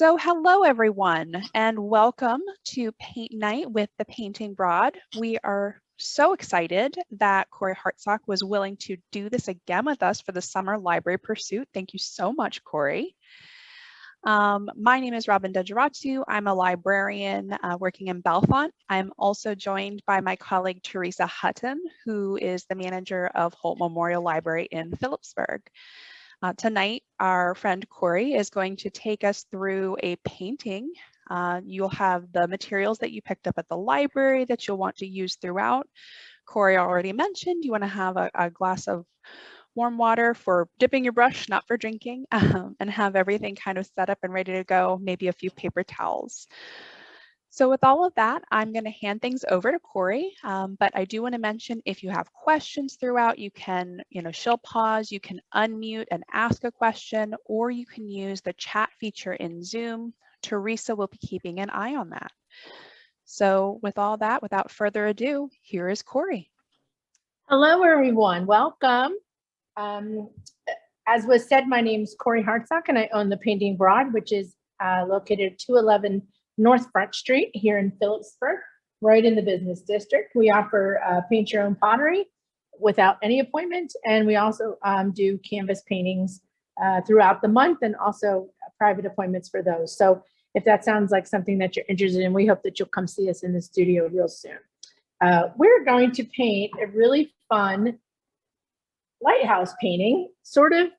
So hello everyone and welcome to Paint Night with the Painting Broad. We are so excited that Corey Hartsock was willing to do this again with us for the Summer Library Pursuit. Thank you so much, Corey. My name is Robin Dejaratu. I'm a librarian working in Bellefonte. I'm also joined by my colleague Teresa Hutton, who is the manager of Holt Memorial Library in Phillipsburg. Tonight, our friend Corey is going to take us through a painting. You'll have the materials that you picked up at the library that you'll want to use throughout. Corey already mentioned you want to have a glass of warm water for dipping your brush, not for drinking, and have everything kind of set up and ready to go, maybe a few paper towels. So with all of that, I'm going to hand things over to Corey, but I do want to mention if you have questions throughout, you can, she'll pause, you can unmute and ask a question, or you can use the chat feature in Zoom. Teresa will be keeping an eye on that. So with all that, without further ado, here is Corey. Hello, everyone. Welcome. As was said, my name is Corey Hartsock, and I own the Painting Broad, which is located at 211 North Front Street here in Phillipsburg, right in the business district. We offer paint your own pottery without any appointment, and we also do canvas paintings throughout the month, and also private appointments for those. So if that sounds like something that you're interested in, we hope that you'll come see us in the studio real soon. We're going to paint a really fun lighthouse painting, sort of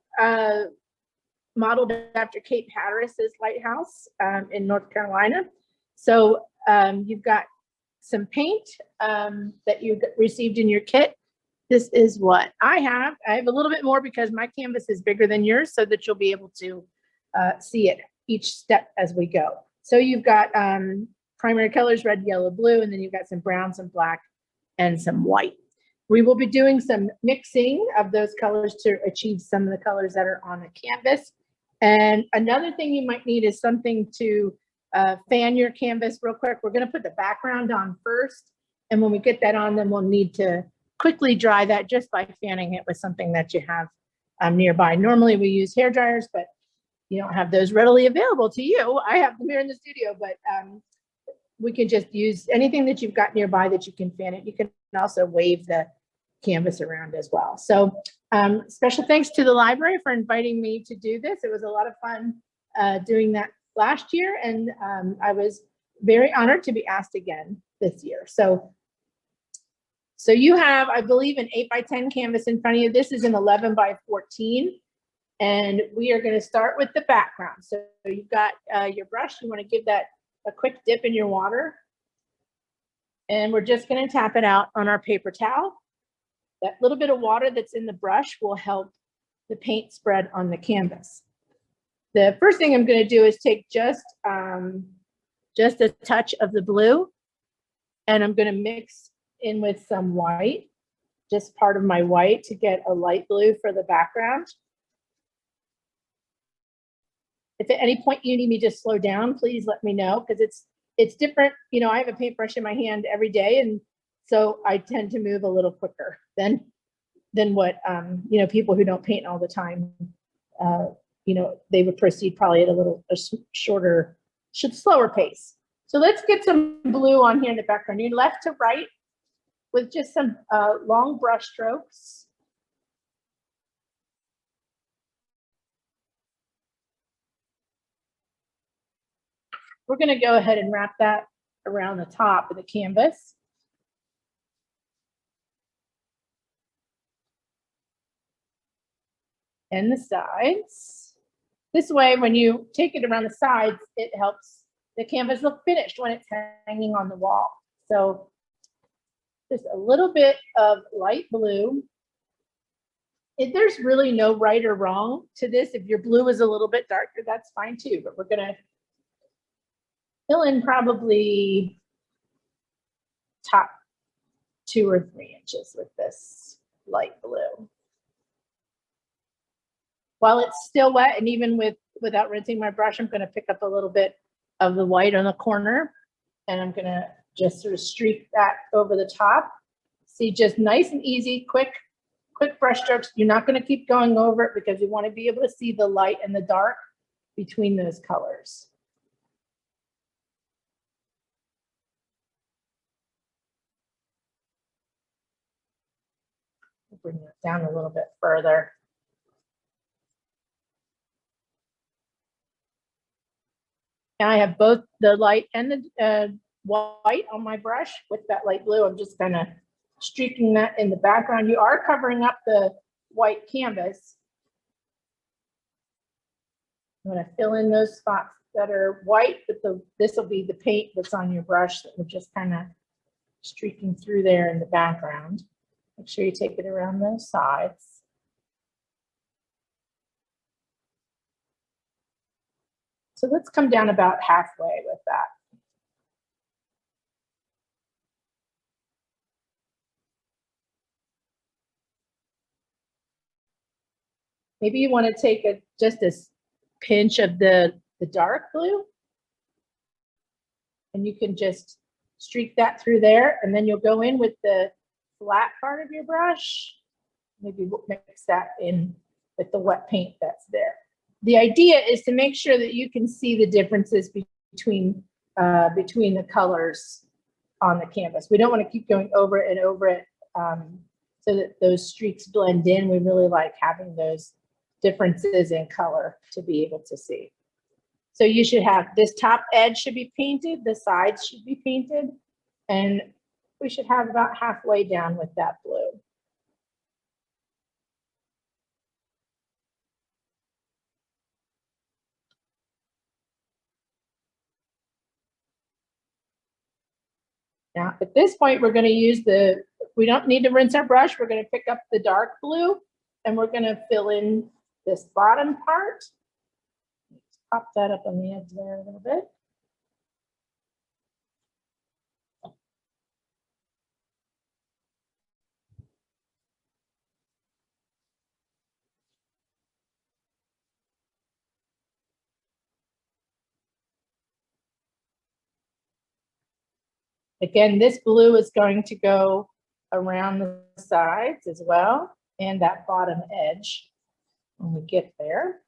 modeled after Cape Hatteras' lighthouse in North Carolina. So you've got some paint that you received in your kit. This is what I have. I have a little bit more because my canvas is bigger than yours, so that you'll be able to see it each step as we go. So you've got primary colors, red, yellow, blue, and then you've got some brown, some black, and some white. We will be doing some mixing of those colors to achieve some of the colors that are on the canvas. And another thing you might need is something to fan your canvas real quick. We're going to put the background on first. And when we get that on, then we'll need to quickly dry that just by fanning it with something that you have nearby. Normally we use hair dryers, but you don't have those readily available to you. I have them here in the studio, but we can just use anything that you've got nearby that you can fan it. You can also wave the canvas around as well. So special thanks to the library for inviting me to do this. It was a lot of fun doing that last year, and I was very honored to be asked again this year. So you have, I believe, an 8x10 canvas in front of you. This is an 11x14, and we are going to start with the background. So you've got your brush. You want to give that a quick dip in your water, and we're just going to tap it out on our paper towel. That little bit of water that's in the brush will help the paint spread on the canvas. The first thing I'm going to do is take just a touch of the blue, and I'm going to mix in with some white, just part of my white, to get a light blue for the background. If at any point you need me to slow down, please let me know, because it's different. I have a paintbrush in my hand every day, and so I tend to move a little quicker than what people who don't paint all the time. They would proceed probably at a shorter, slower pace. So let's get some blue on here in the background. You're left to right with just some long brush strokes. We're going to go ahead and wrap that around the top of the canvas. And the sides. This way, when you take it around the sides, it helps the canvas look finished when it's hanging on the wall. So just a little bit of light blue. There's really no right or wrong to this. If your blue is a little bit darker, that's fine too, but we're gonna fill in probably top 2 or 3 inches with this light blue. While it's still wet, and even without rinsing my brush, I'm going to pick up a little bit of the white on the corner, and I'm going to just sort of streak that over the top. See, just nice and easy, quick brush strokes. You're not going to keep going over it because you want to be able to see the light and the dark between those colors. bring it down a little bit further. Now I have both the light and the white on my brush with that light blue. I'm just kind of streaking that in the background. You are covering up the white canvas. I'm going to fill in those spots that are white, but this will be the paint that's on your brush that we're just kind of streaking through there in the background. Make sure you take it around those sides. So let's come down about halfway with that. Maybe you want to take just a pinch of the dark blue, and you can just streak that through there, and then you'll go in with the flat part of your brush. Maybe we'll mix that in with the wet paint that's there. The idea is to make sure that you can see the differences between the colors on the canvas. We don't want to keep going over it and over it so that those streaks blend in. We really like having those differences in color to be able to see. So you should have this top edge should be painted, the sides should be painted, and we should have about halfway down with that blue. Now, at this point, we're going to use we don't need to rinse our brush. We're going to pick up the dark blue and we're going to fill in this bottom part. Let's pop that up on the edge there a little bit. Again, this blue is going to go around the sides as well and that bottom edge when we get there.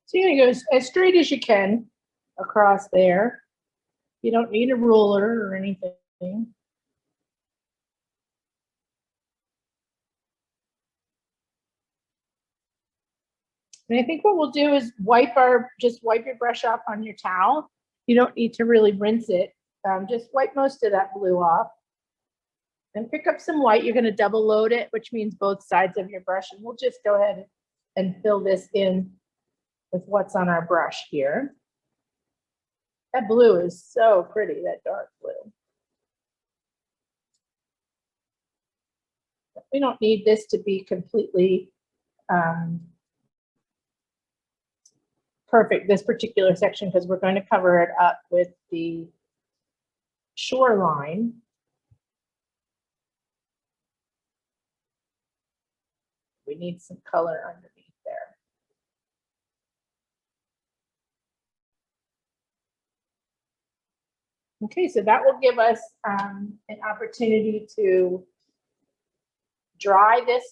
So you're going to go as straight as you can across there. You don't need a ruler or anything. And I think what we'll do is just wipe your brush off on your towel. You don't need to really rinse it. Just wipe most of that blue off. And pick up some white. You're going to double load it, which means both sides of your brush. And we'll just go ahead and fill this in with what's on our brush here. That blue is so pretty, that dark blue. We don't need this to be completely perfect, this particular section, because we're going to cover it up with the shoreline. We need some color underneath there. Okay, so that will give us an opportunity to dry this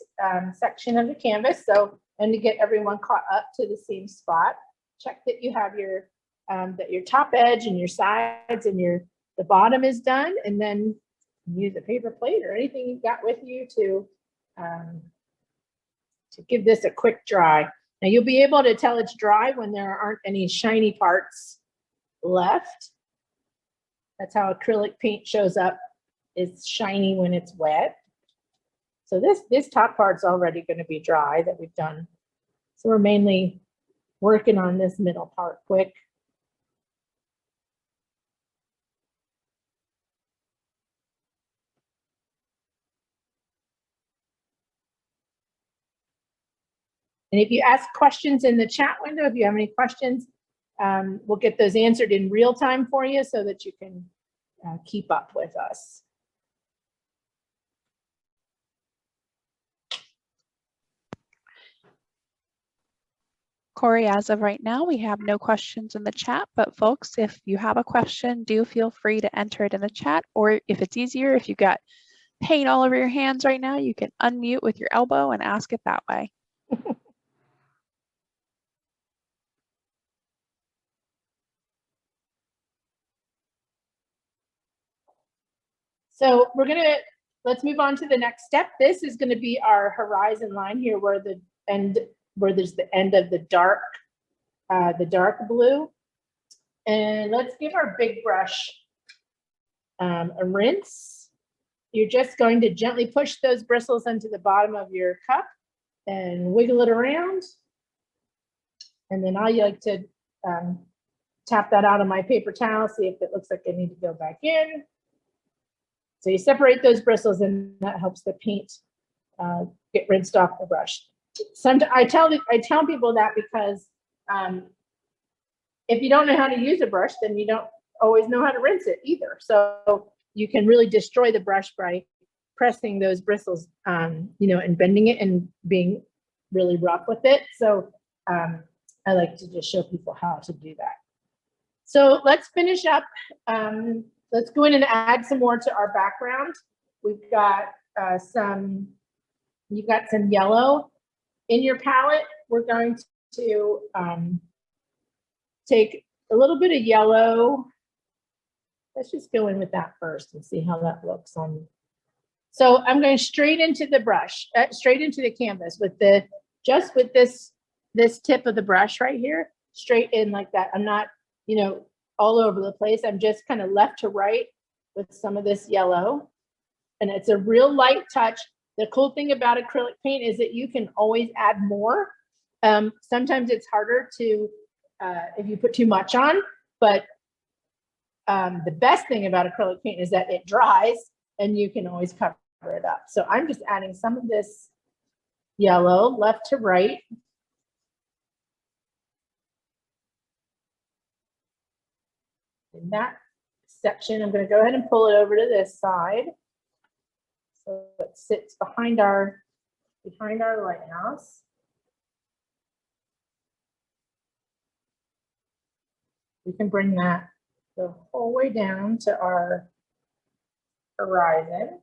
section of the canvas. So, and to get everyone caught up to the same spot, check that you have that your top edge and your sides and the bottom is done, and then use a paper plate or anything you've got with you to give this a quick dry. Now you'll be able to tell it's dry when there aren't any shiny parts left. That's how acrylic paint shows up. It's shiny when it's wet. So this top part's already going to be dry that we've done. So we're mainly working on this middle part quick. And if you ask questions in the chat window, if you have any questions, we'll get those answered in real time for you so that you can keep up with us. Corey, as of right now, we have no questions in the chat, but folks, if you have a question, do feel free to enter it in the chat, or if it's easier, if you got paint all over your hands right now, you can unmute with your elbow and ask it that way. So let's move on to the next step. This is going to be our horizon line here where there's the end of the dark blue. And let's give our big brush a rinse. You're just going to gently push those bristles into the bottom of your cup and wiggle it around. And then I like to tap that out on my paper towel, see if it looks like I need to go back in. So you separate those bristles and that helps the paint get rinsed off the brush. I tell people that because if you don't know how to use a brush, then you don't always know how to rinse it either. So you can really destroy the brush by pressing those bristles, you know, and bending it and being really rough with it. So I like to just show people how to do that. So let's finish up. Let's go in and add some more to our background. We've got you've got some yellow in your palette. We're going to take a little bit of yellow. Let's just go in with that first and see how that looks on. So I'm going straight into the brush, straight into the canvas with just with this tip of the brush right here, straight in like that. I'm not, you know, all over the place. I'm just kind of left to right with some of this yellow. And it's a real light touch. The cool thing about acrylic paint is that you can always add more. Sometimes it's harder to, if you put too much on, but the best thing about acrylic paint is that it dries and you can always cover it up. So I'm just adding some of this yellow left to right. In that section, I'm going to go ahead and pull it over to this side. So it sits behind our lighthouse. We can bring that the whole way down to our horizon.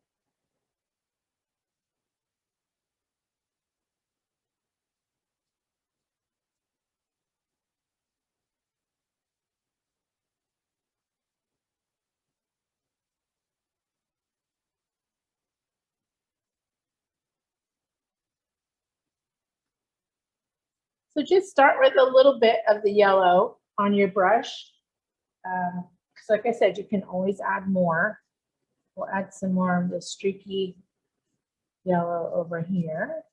So just start with a little bit of the yellow on your brush. Because like I said, you can always add more. We'll add some more of the streaky yellow over here.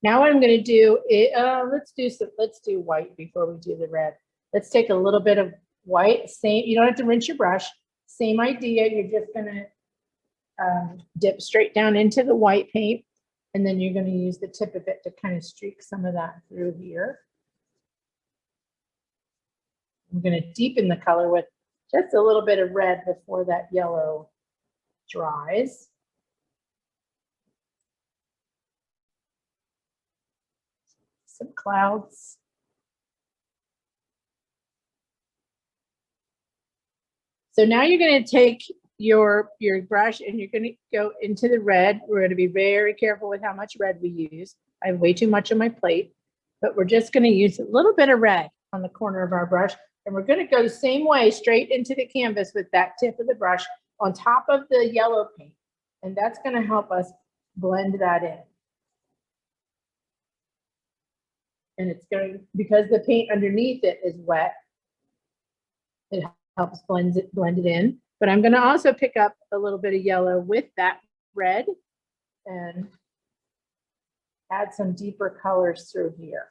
Now what I'm going to do is, let's do white before we do the red. Let's take a little bit of white. Same, you don't have to rinse your brush. Same idea. You're just going to dip straight down into the white paint, and then you're going to use the tip of it to kind of streak some of that through here. I'm going to deepen the color with just a little bit of red before that yellow dries. Some clouds. So now you're going to take your brush and you're going to go into the red. We're going to be very careful with how much red we use. I have way too much on my plate, but we're just going to use a little bit of red on the corner of our brush. And we're going to go the same way straight into the canvas with that tip of the brush on top of the yellow paint. And that's going to help us blend that in. And it's going, because the paint underneath it is wet, it helps blend it in. But I'm going to also pick up a little bit of yellow with that red and add some deeper colors through here.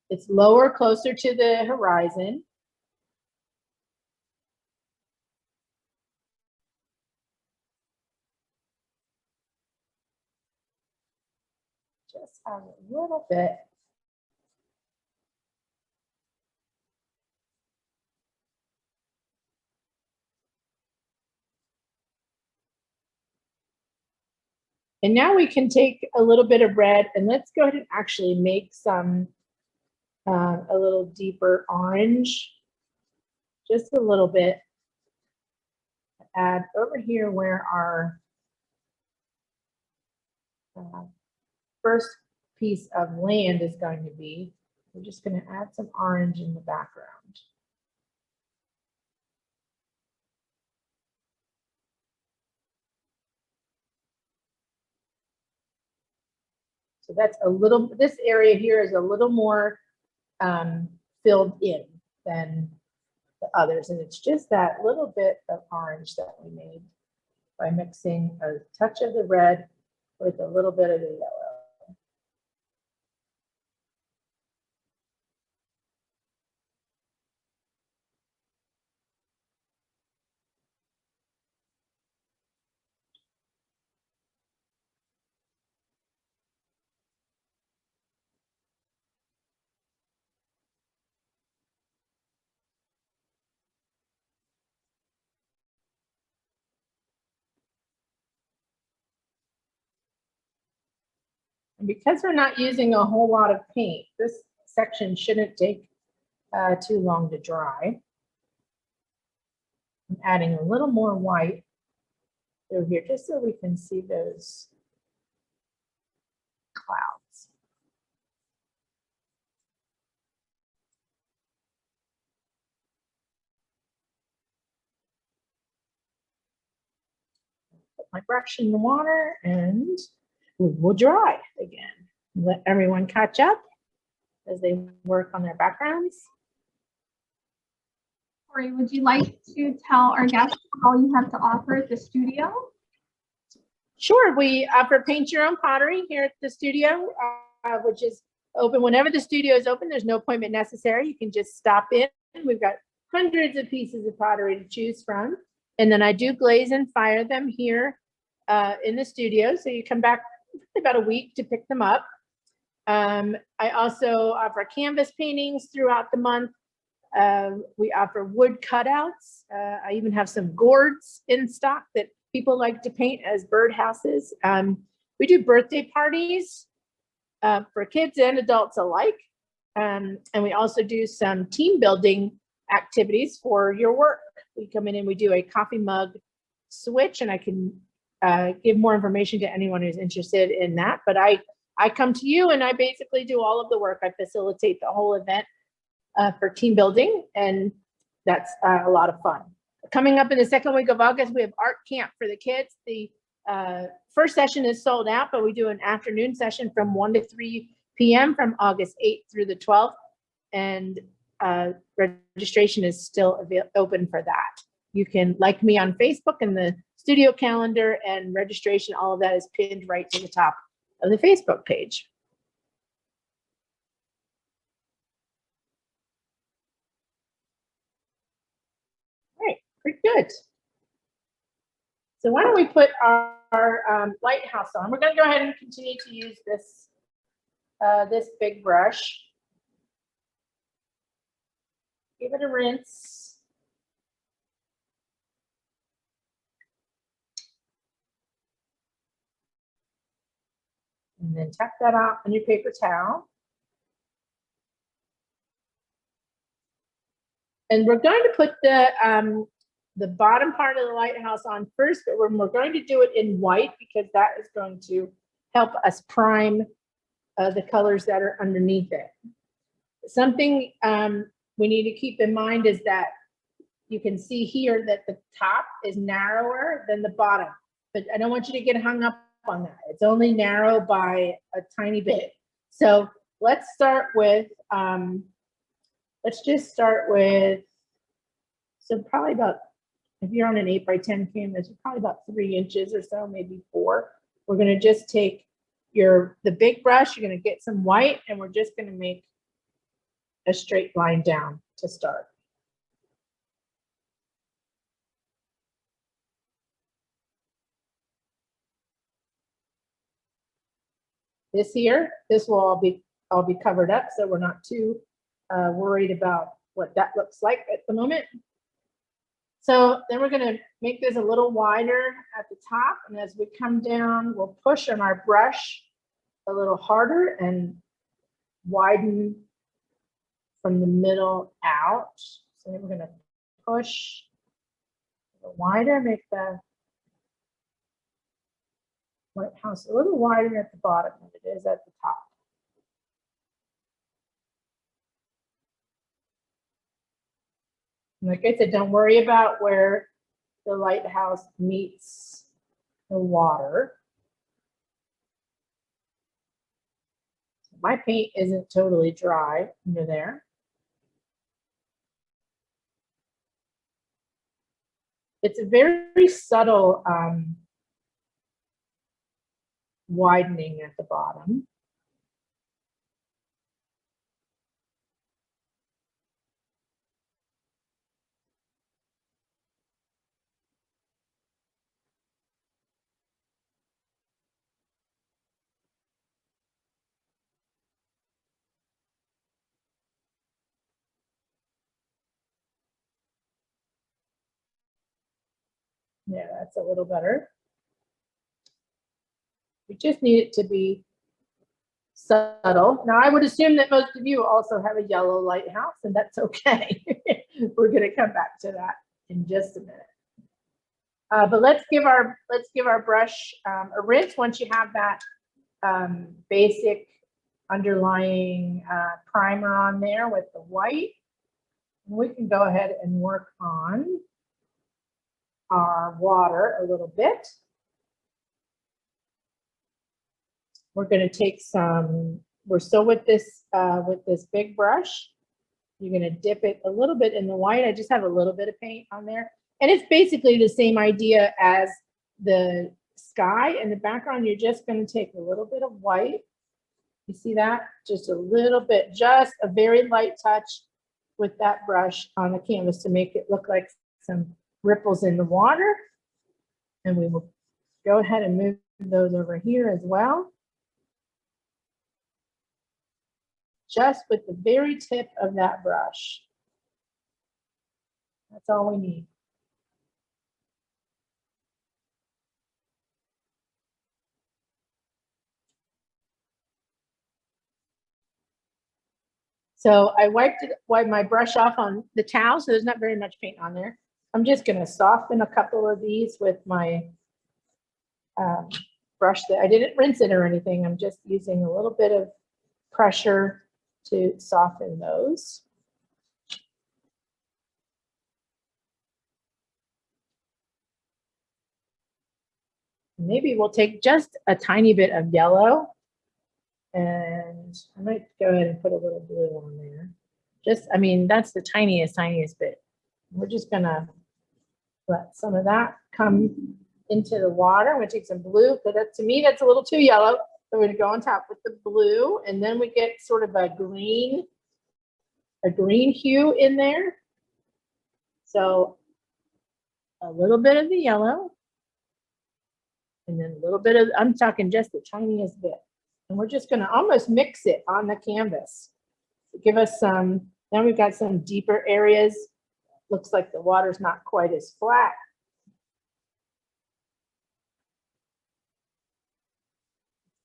It's lower, closer to the horizon. Just add a little bit. And now we can take a little bit of red and let's go ahead and actually make some a little deeper orange, just a little bit. Add over here where our first piece of land is going to be. We're just going to add some orange in the background. So that's a little, this area here is a little more filled in than the others. And it's just that little bit of orange that we made by mixing a touch of the red with a little bit of the yellow. And because we're not using a whole lot of paint, this section shouldn't take too long to dry. I'm adding a little more white through here just so we can see those clouds. Put my brush in the water and we will dry again. Let everyone catch up as they work on their backgrounds. Corey, would you like to tell our guests all you have to offer at the studio? Sure, we offer paint your own pottery here at the studio, which is open whenever the studio is open. There's no appointment necessary. You can just stop in. We've got hundreds of pieces of pottery to choose from. And then I do glaze and fire them here in the studio. So you come back about a week to pick them up. I also offer canvas paintings throughout the month. We offer wood cutouts. I even have some gourds in stock that people like to paint as birdhouses. We do birthday parties for kids and adults alike. And we also do some team building activities for your work. We come in and we do a coffee mug switch, and I can give more information to anyone who's interested in that. But I come to you and I basically do all of the work. I facilitate the whole event for team building, and that's a lot of fun. Coming up in the second week of August, we have art camp for the kids. The first session is sold out, but we do an afternoon session from 1 to 3 p.m. from August 8th through the 12th, and registration is still open for that. You can like me on Facebook, and the studio calendar and registration, all of that is pinned right to the top of the Facebook page. All right, pretty good. So why don't we put our lighthouse on? We're going to go ahead and continue to use this this big brush. Give it a rinse. And then tuck that out on your paper towel. And we're going to put the bottom part of the lighthouse on first, but we're going to do it in white because that is going to help us prime the colors that are underneath it. Something we need to keep in mind is that you can see here that the top is narrower than the bottom, but I don't want you to get hung up on that. It's only narrow by a tiny bit. So let's start with, let's just start with, so probably about, if you're on an 8x10 canvas, you're probably about 3 inches or so, maybe 4. We're gonna just take the big brush, you're gonna get some white, and we're just gonna make a straight line down to start. This here, this will all be covered up, so we're not too worried about what that looks like at the moment. So then we're gonna make this a little wider at the top, and as we come down, we'll push on our brush a little harder and widen from the middle out. So then we're gonna push a little wider, make the White House a little wider at the bottom than it is at the top. And like I said, don't worry about where the lighthouse meets the water. My paint isn't totally dry under there. It's a very subtle widening at the bottom. Yeah, that's a little better. We just need it to be subtle. Now, I would assume that most of you also have a yellow lighthouse, and that's okay. We're going to come back to that in just a minute. But let's give our brush a rinse once you have that basic underlying primer on there with the white. We can go ahead and work on our water a little bit. We're going to take some, we're still with this big brush. You're going to dip it a little bit in the white. I just have a little bit of paint on there. And it's basically the same idea as the sky in the background. You're just going to take a little bit of white. You see that? Just a little bit, just a very light touch with that brush on the canvas to make it look like some ripples in the water. And we will go ahead and move those over here as well. Just with the very tip of that brush. That's all we need. So I wiped my brush off on the towel, so there's not very much paint on there. I'm just going to soften a couple of these with my brush. That I didn't rinse it or anything. I'm just using a little bit of pressure to soften those. Maybe we'll take just a tiny bit of yellow, and I might go ahead and put a little blue on there. Just, I mean, that's the tiniest bit. We're just gonna let some of that come into the water. I'm gonna take some blue, but that, to me, that's a little too yellow. So we're gonna go on top with the blue, and then we get sort of a green hue in there. So a little bit of the yellow, and then a little bit of, I'm talking just the tiniest bit. And we're just gonna almost mix it on the canvas. Give us some, now we've got some deeper areas. Looks like the water's not quite as flat.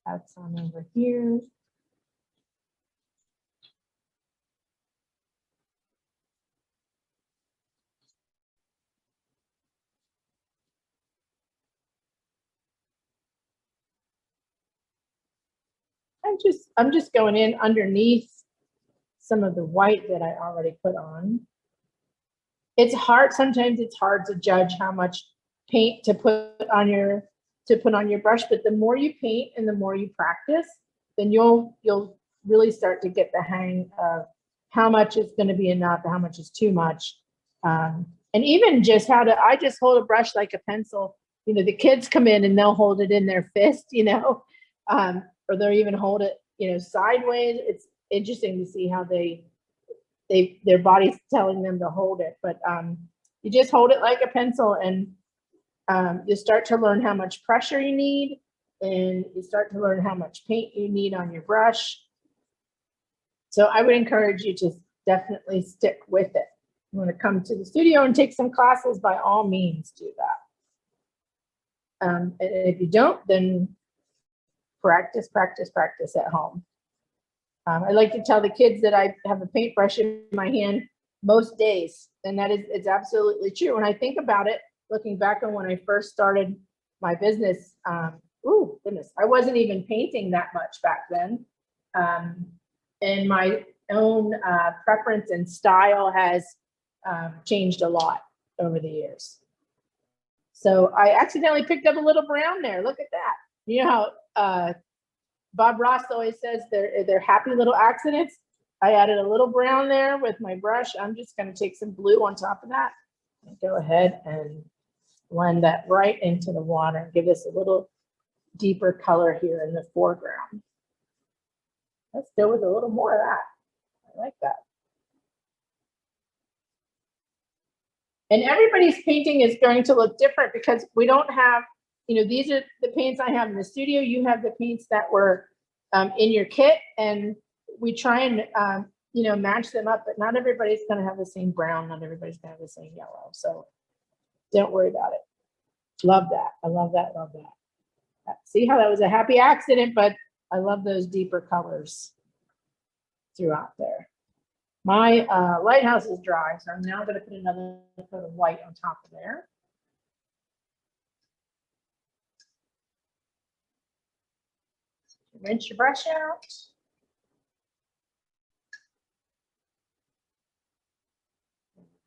Add some over here. I'm just going in underneath some of the white that I already put on. It's hard, sometimes it's hard to judge how much paint to put on your brush, but the more you paint and the more you practice, then you'll really start to get the hang of how much is going to be enough, how much is too much. And even just I just hold a brush like a pencil. You know, the kids come in and they'll hold it in their fist, you know, or they'll even hold it, you know, sideways. It's interesting to see how their body's telling them to hold it, but you just hold it like a pencil, and you start to learn how much pressure you need, and you start to learn how much paint you need on your brush. So I would encourage you to definitely stick with it. You want to come to the studio and take some classes, by all means do that. And if you don't, then practice at home. I like to tell the kids that I have a paintbrush in my hand most days, and it's absolutely true. When I think about it, looking back on when I first started my business, oh goodness, I wasn't even painting that much back then. And my own preference and style has changed a lot over the years. So I accidentally picked up a little brown there. Look at that. You know how Bob Ross always says they're happy little accidents. I added a little brown there with my brush. I'm just going to take some blue on top of that and go ahead and blend that right into the water and give this a little deeper color here in the foreground. Let's go with a little more of that. I like that. And everybody's painting is going to look different because we don't have, you know, these are the paints I have in the studio. You have the paints that were in your kit, and we try and, you know, match them up, but not everybody's going to have the same brown. Not everybody's going to have the same yellow. So don't worry about it. Love that. I love that. Love that. See how that was a happy accident, but I love those deeper colors throughout there. My lighthouse is dry, so I'm now going to put another coat of white on top of there. Rinse your brush out.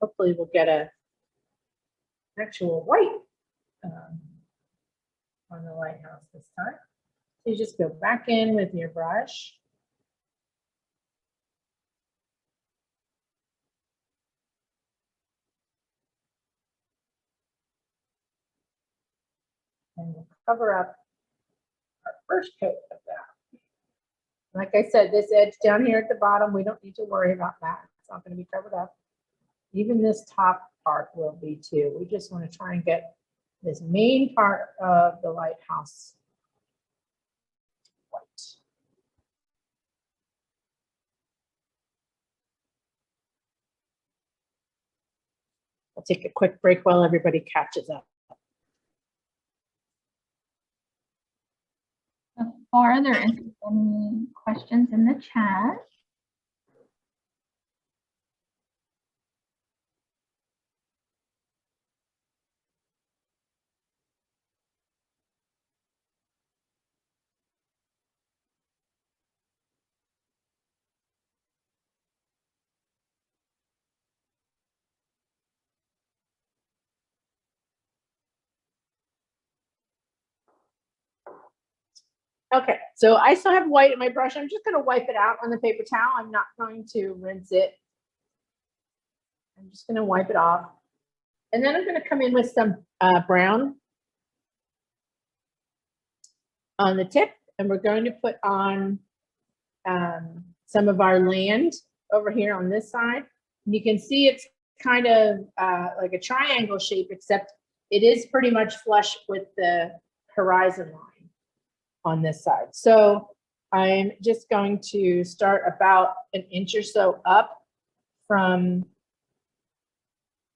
Hopefully we'll get a actual white on the lighthouse this time. So you just go back in with your brush. And we'll cover up our first coat of that. Like I said, this edge down here at the bottom, we don't need to worry about that. It's not going to be covered up. Even this top part will be too. We just want to try and get this main part of the lighthouse white. I'll take a quick break while everybody catches up. So far, there isn't any questions in the chat. Okay, so I still have white in my brush. I'm just going to wipe it out on the paper towel. I'm not going to rinse it. I'm just going to wipe it off. And then I'm going to come in with some brown on the tip. And we're going to put on some of our land over here on this side. And you can see it's kind of like a triangle shape, except it is pretty much flush with the horizon line on this side. So I'm just going to start about an inch or so up from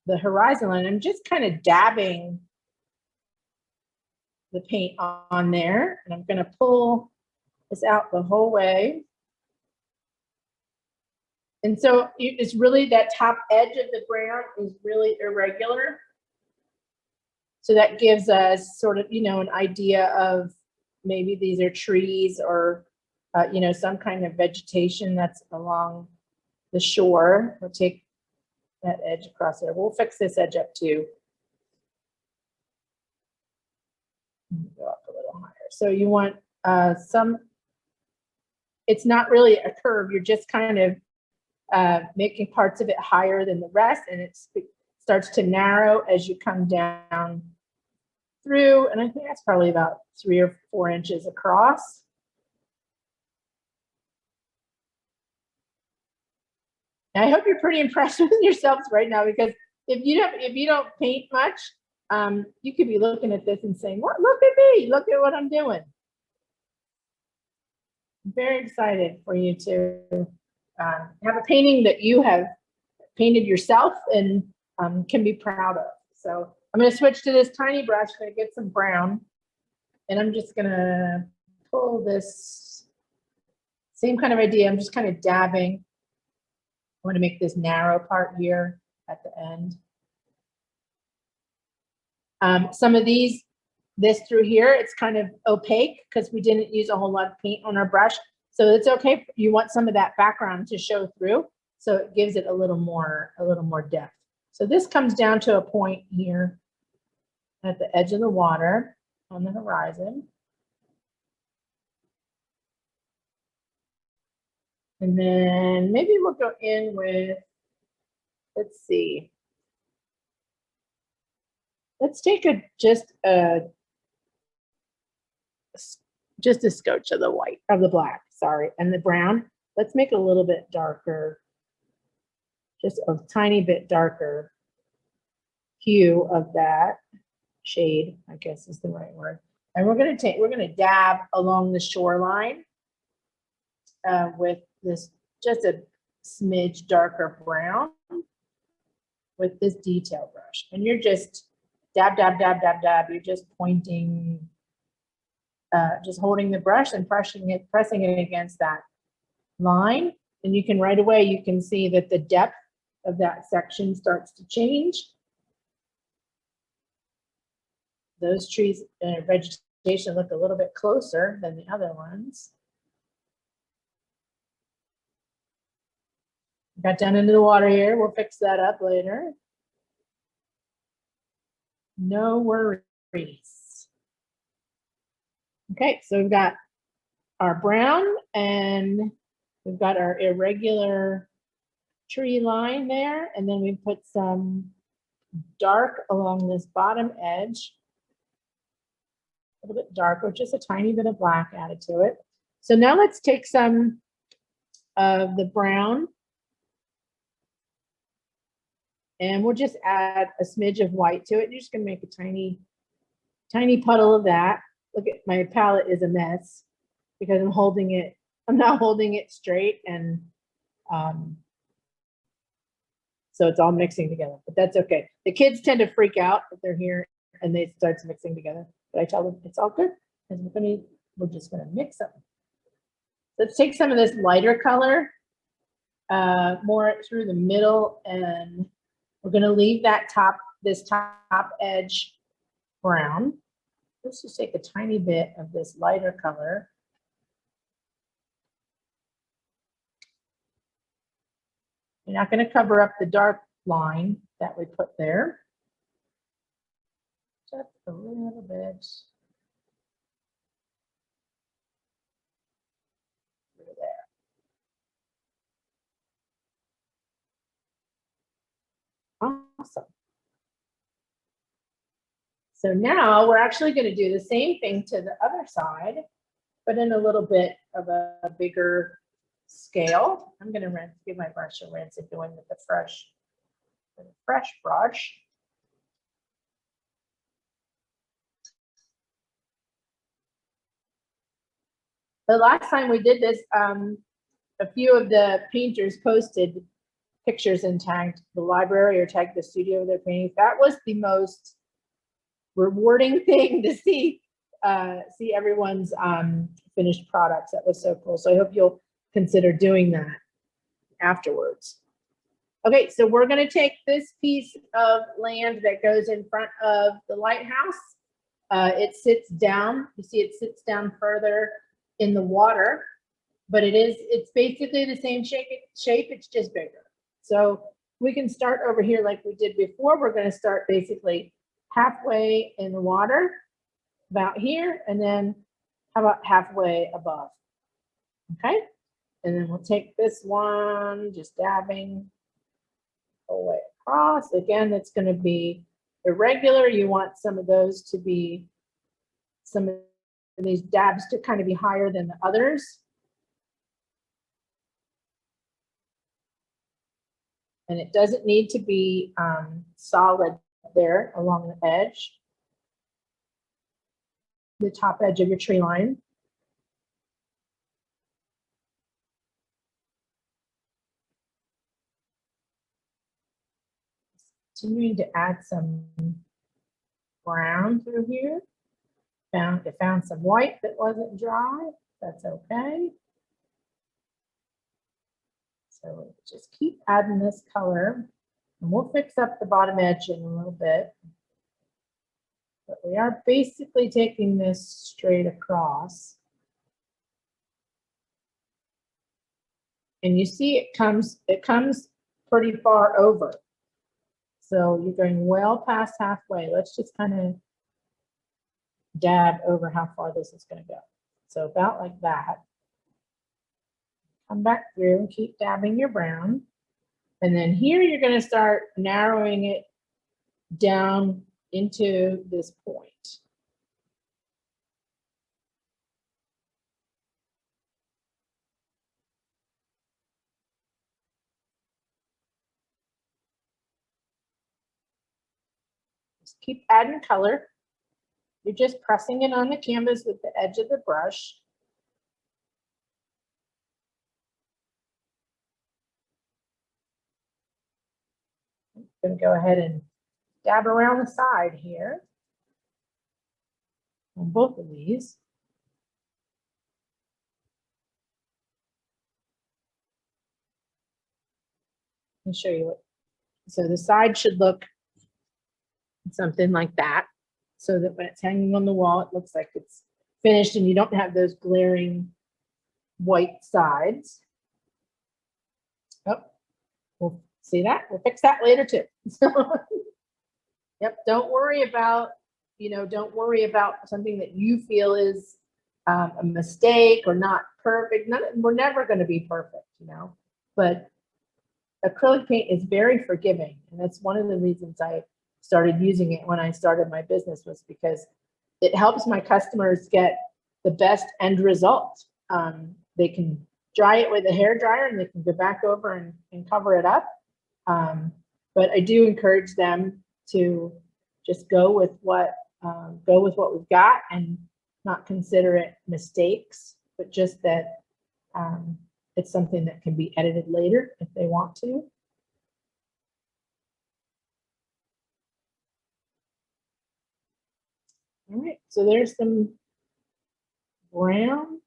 the horizon line. I'm just kind of dabbing the paint on there, and I'm going to pull this out the whole way. And so it's really that top edge of the brown is really irregular. So that gives us sort of, you know, an idea of maybe these are trees or, you know, some kind of vegetation that's along the shore. We'll take that edge across there. We'll fix this edge up too. Go up a little higher. So you want it's not really a curve. You're just kind of making parts of it higher than the rest, and it starts to narrow as you come down through. And I think that's probably about 3 or 4 inches across. And I hope you're pretty impressed with yourselves right now, because if you don't paint much, you could be looking at this and saying, "What? Look at me! Look at what I'm doing." I'm very excited for you to have a painting that you have painted yourself and can be proud of. So I'm going to switch to this tiny brush. I'm going to get some brown, and I'm just going to pull this same kind of idea. I'm just kind of dabbing. I want to make this narrow part here at the end. Some of this through here, it's kind of opaque because we didn't use a whole lot of paint on our brush. So it's okay. You want some of that background to show through. So it gives it a little more depth. So this comes down to a point here at the edge of the water on the horizon. And then maybe we'll go in with, let's see. Let's take just a scotch of the white, of the black, sorry, and the brown. Let's make it a little bit darker, just a tiny bit darker hue of that shade, I guess is the right word. And we're gonna dab along the shoreline with this, just a smidge darker brown with this detail brush. And you're just dab, dab, dab, dab, dab. You're just pointing, just holding the brush and pressing it against that line. And you can right away, you can see that the depth of that section starts to change. Those trees and vegetation look a little bit closer than the other ones. Got down into the water here. We'll fix that up later. No worries. Okay, so we've got our brown and we've got our irregular tree line there. And then we put some dark along this bottom edge. A little bit darker, just a tiny bit of black added to it. So now let's take some of the brown and we'll just add a smidge of white to it. You're just gonna make a tiny, tiny puddle of that. Look at my palette is a mess because I'm not holding it straight, and so it's all mixing together, but that's okay. The kids tend to freak out if they're here and they start mixing together, but I tell them it's all good because we're just gonna mix them. Let's take some of this lighter color, more through the middle, and we're gonna leave this top edge brown. Let's just take a tiny bit of this lighter color. You're not gonna cover up the dark line that we put there. Just a little bit. Awesome. So now we're actually going to do the same thing to the other side, but in a little bit of a bigger scale. I'm going to give my brush a rinse and go in with the fresh brush. The last time we did this, a few of the painters posted pictures and tagged the library or tagged the studio with their paintings. That was the most rewarding thing to see everyone's finished products. That was so cool. So I hope you'll consider doing that afterwards. Okay, so we're going to take this piece of land that goes in front of the lighthouse. It sits down. You see it sits down further in the water. but it's basically the same shape, it's just bigger. So we can start over here like we did before. We're going to start basically halfway in the water, about here, and then how about halfway above? Okay, and then we'll take this one, just dabbing away across. Again, it's going to be irregular. You want some of those to be, some of these dabs to kind of be higher than the others. And it doesn't need to be solid there along the edge, the top edge of your tree line. Continuing to add some brown through here. Found some white that wasn't dry. That's okay. So just keep adding this color, and we'll fix up the bottom edge in a little bit. But we are basically taking this straight across. And you see it comes pretty far over. So you're going well past halfway. Let's just kind of dab over how far this is going to go. So about like that. Come back through and keep dabbing your brown. And then here you're going to start narrowing it down into this point. Just keep adding color. You're just pressing it on the canvas with the edge of the brush. I'm going to go ahead and dab around the side here on both of these. Let me show you what. So the side should look something like that, so that when it's hanging on the wall, it looks like it's finished and you don't have those glaring white sides. Oh, we'll see that. We'll fix that later too. So, yep, don't worry about, don't worry about something that you feel is a mistake or not perfect. We're never going to be perfect, but acrylic paint is very forgiving. And that's one of the reasons I started using it when I started my business, was because it helps my customers get the best end result. They can dry it with a hair dryer and they can go back over and cover it up. But I do encourage them to just go with what we've got and not consider it mistakes, but just that it's something that can be edited later if they want to. All right, so there's some brown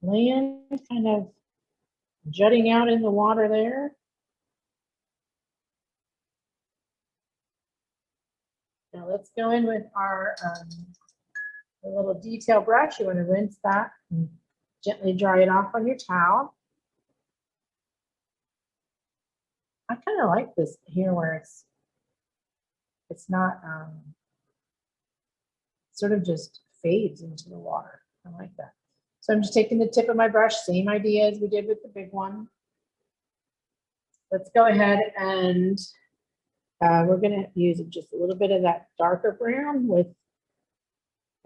land kind of jutting out in the water there. Now let's go in with our little detail brush. You want to rinse that and gently dry it off on your towel. I kind of like this here where it's not sort of just fades into the water. I like that. So I'm just taking the tip of my brush, same idea as we did with the big one. Let's go ahead and we're going to use just a little bit of that darker brown with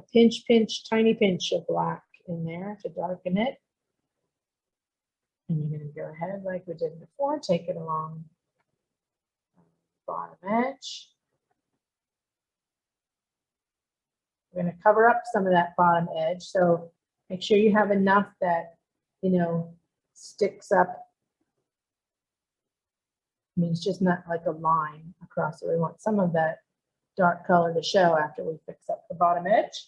a tiny pinch of black in there to darken it. And you're going to go ahead like we did before, take it along the bottom edge. We're going to cover up some of that bottom edge. So make sure you have enough that, sticks up. I mean, it's just not like a line across it. We want some of that dark color to show after we fix up the bottom edge.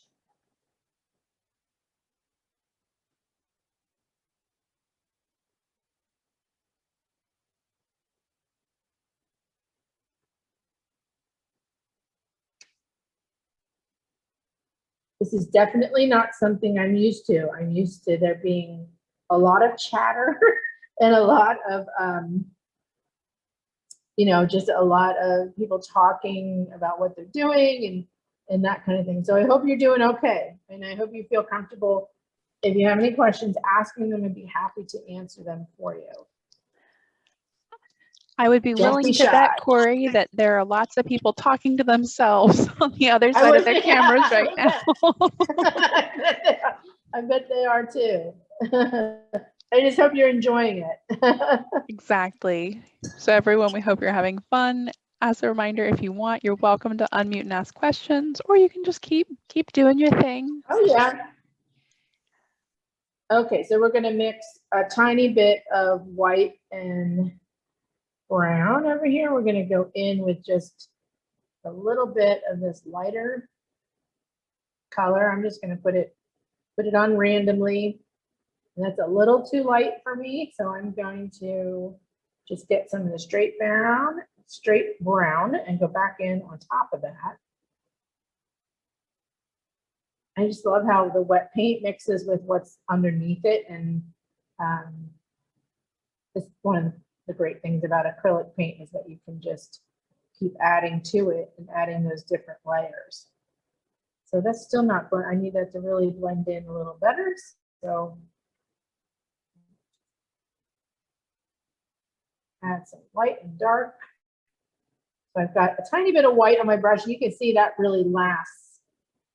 This is definitely not something I'm used to. I'm used to there being a lot of chatter and a lot of, you know, just a lot of people talking about what they're doing and that kind of thing. So I hope you're doing okay. And I hope you feel comfortable. If you have any questions, asking them and be happy to answer them for you. I would be Don't willing be to bet, shy. Corey, that there are lots of people talking to themselves on the other side of their cameras right now. I bet they are too. I just hope you're enjoying it. Exactly. So everyone, we hope you're having fun. As a reminder, if you want, you're welcome to unmute and ask questions, or you can just keep doing your thing. Oh yeah. Okay, so we're gonna mix a tiny bit of white and brown over here. We're gonna go in with just a little bit of this lighter color. I'm just gonna put it on randomly. And that's a little too light for me, so I'm going to just get some of the straight brown and go back in on top of that. I just love how the wet paint mixes with what's underneath it, and it's one of the great things about acrylic paint is that you can just keep adding to it and adding those different layers. So that's still not blend. I need that to really blend in a little better. So add some light and dark. So I've got a tiny bit of white on my brush. You can see that really lasts.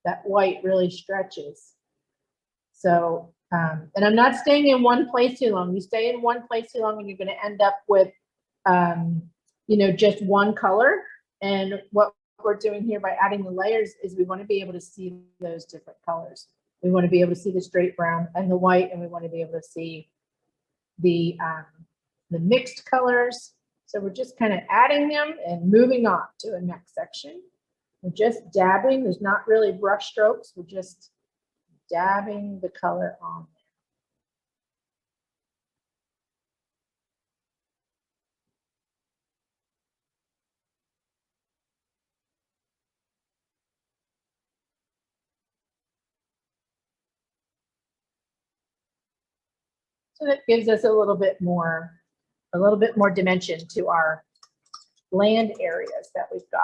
That white really stretches. So, and I'm not staying in one place too long. You stay in one place too long and you're going to end up with, you know, just one color. And what we're doing here by adding the layers is we want to be able to see those different colors. We want to be able to see the straight brown and the white, and we want to be able to see the mixed colors. So we're just kind of adding them and moving on to the next section. We're just dabbing. There's not really brush strokes. We're just dabbing the color on there. So that gives us a little bit more dimension to our land areas that we've got.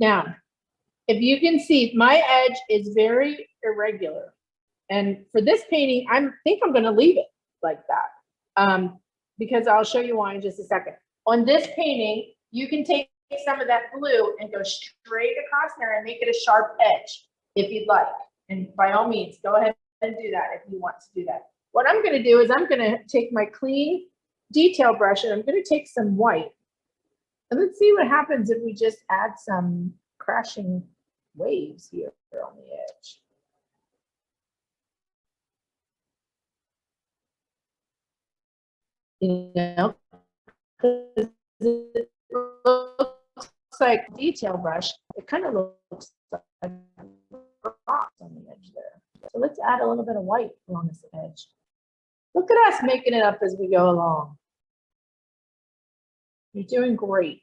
Now, if you can see, my edge is very irregular. And for this painting, I think I'm going to leave it like that, because I'll show you why in just a second. On this painting, you can take some of that blue and go straight across there and make it a sharp edge if you'd like. And by all means, go ahead and do that if you want to do that. What I'm going to do is I'm going to take my clean detail brush and I'm going to take some white. And let's see what happens if we just add some crashing waves here on the edge. You know, it looks like detail brush. It kind of looks like rocks on the edge there. So let's add a little bit of white along this edge. Look at us making it up as we go along. You're doing great.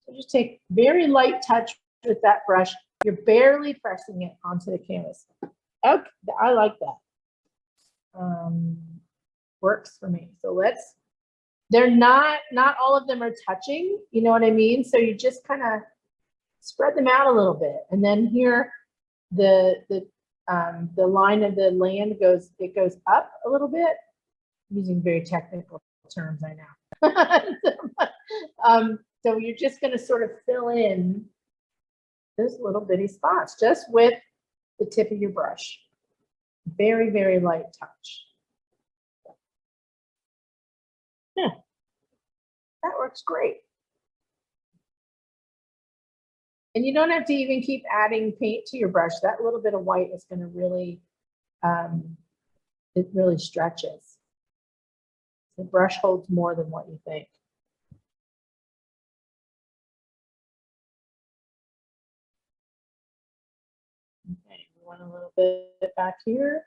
So just take very light touch with that brush. You're barely pressing it onto the canvas. Okay, I like that. Works for me. So they're not all of them are touching, you know what I mean? So you just kind of spread them out a little bit. And then here, the line of the land goes up a little bit. I'm using very technical terms, I know. So you're just going to sort of fill in those little bitty spots just with the tip of your brush. Very, very light touch. Yeah, that works great. And you don't have to even keep adding paint to your brush. That little bit of white is going to really, it really stretches. The brush holds more than what you think. Okay, we want a little bit back here.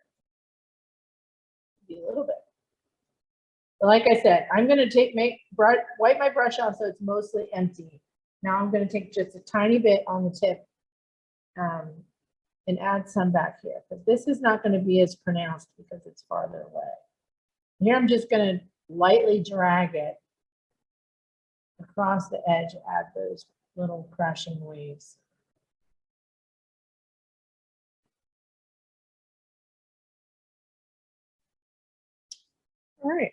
Maybe a little bit. But like I said, I'm going to wipe my brush off so it's mostly empty. Now I'm going to take just a tiny bit on the tip and add some back here, because this is not going to be as pronounced because it's farther away. Here I'm just going to lightly drag it across the edge, add those little crashing waves. All right.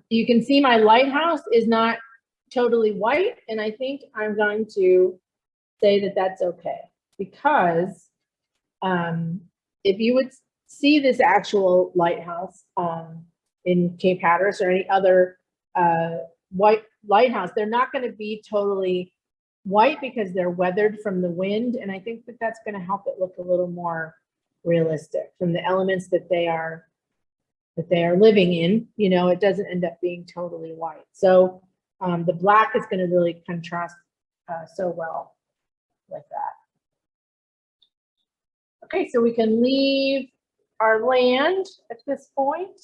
You can see my lighthouse is not totally white, and I think I'm going to say that that's okay, because if you would see this actual lighthouse in Cape Hatteras or any other white lighthouse, they're not going to be totally white because they're weathered from the wind, and I think that that's going to help it look a little more realistic from the elements that they are living in. You know, it doesn't end up being totally white. So the black is going to really contrast so well with that. Okay, so we can leave our land at this point,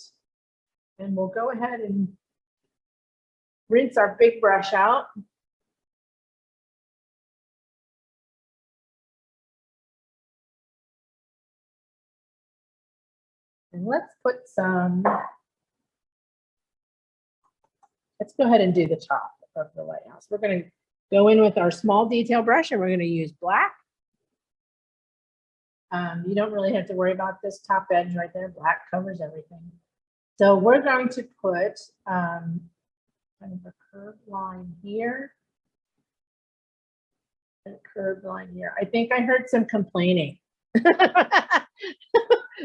and we'll go ahead and rinse our big brush out. And let's go ahead and do the top of the lighthouse. We're going to go in with our small detail brush, and we're going to use black. You don't really have to worry about this top edge right there. Black covers everything. So we're going to put kind of a curved line here. And a curved line here. I think I heard some complaining.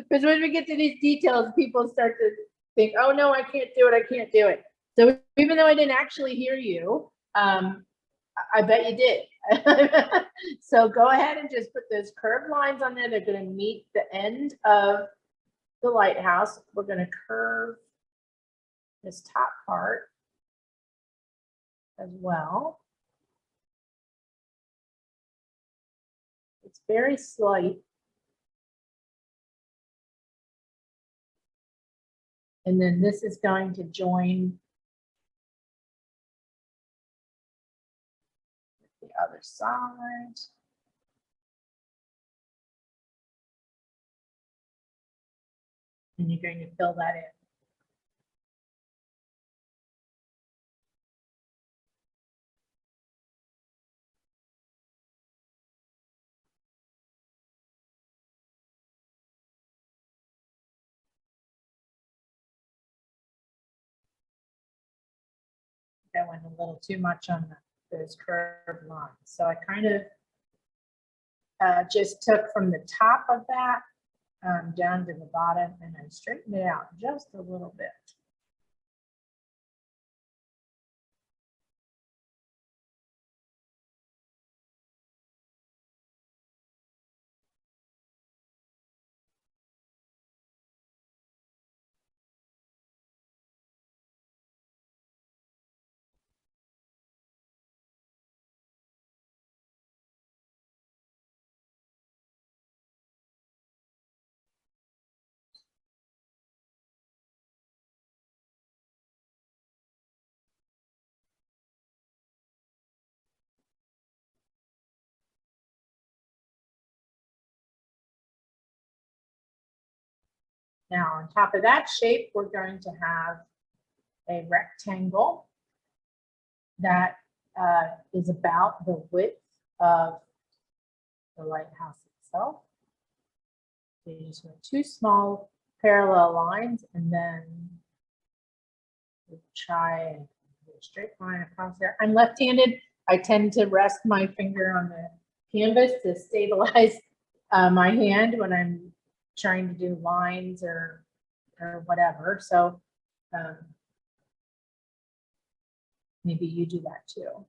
Because when we get to these details, people start to think, oh no, I can't do it, I can't do it. So even though I didn't actually hear you, I bet you did. So go ahead and just put those curved lines on there. They're going to meet the end of the lighthouse. We're going to curve this top part as well. It's very slight. And then this is going to join the other side. And you're going to fill that in. I went a little too much on those curved lines. So I kind of just took from the top of that down to the bottom, and I straightened it out just a little bit. Now, on top of that shape, we're going to have a rectangle that is about the width of the lighthouse itself. So you just want two small parallel lines, and then we'll try and do a straight line across there. I'm left-handed. I tend to rest my finger on the canvas to stabilize my hand when I'm trying to do lines or whatever. So maybe you do that too.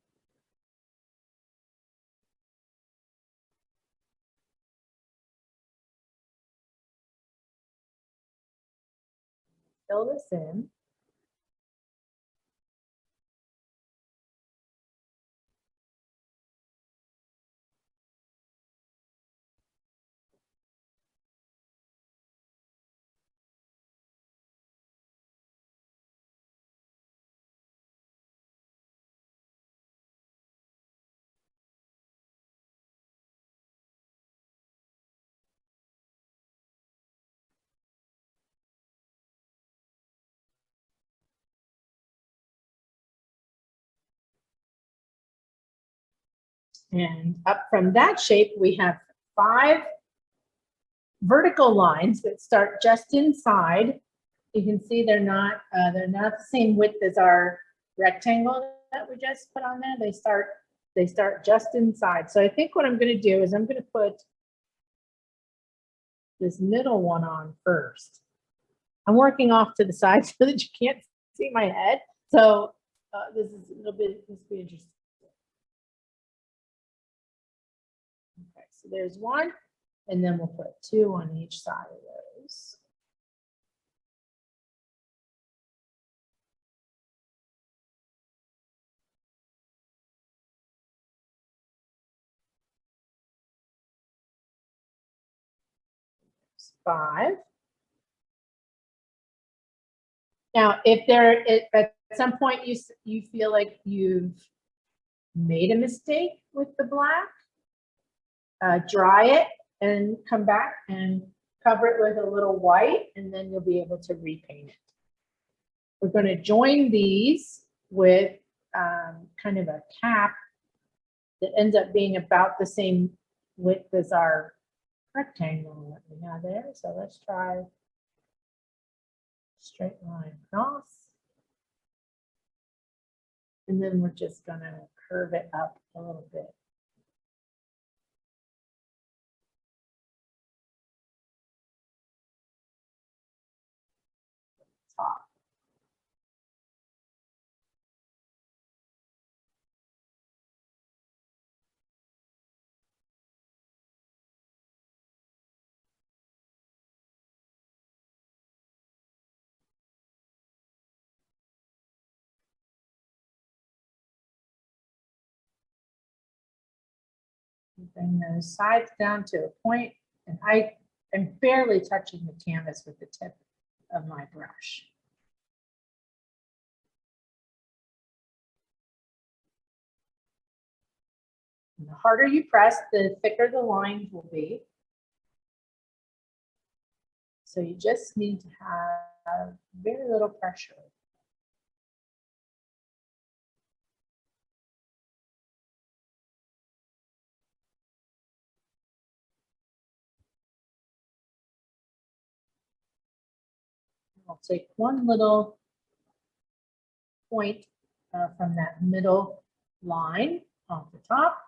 Fill this in. And up from that shape, we have 5 vertical lines that start just inside. You can see they're not the same width as our rectangle that we just put on there. They start just inside. So I think what I'm going to do is I'm going to put this middle one on first. I'm working off to the side so that you can't see my head. So this is a little bit, this will be interesting. Okay, so there's one, and then we'll put 2 on each side of those. There's 5. Now, if at some point you feel like you've made a mistake with the black, dry it and come back and cover it with a little white, and then you'll be able to repaint it. We're going to join these with kind of a cap that ends up being about the same width as our rectangle that we have there. So let's try straight line across. And then we're just going to curve it up a little bit. Top. Bring those sides down to a point, and I am barely touching the canvas with the tip of my brush. And the harder you press, the thicker the lines will be. So you just need to have very little pressure. I'll take one little point from that middle line off the top.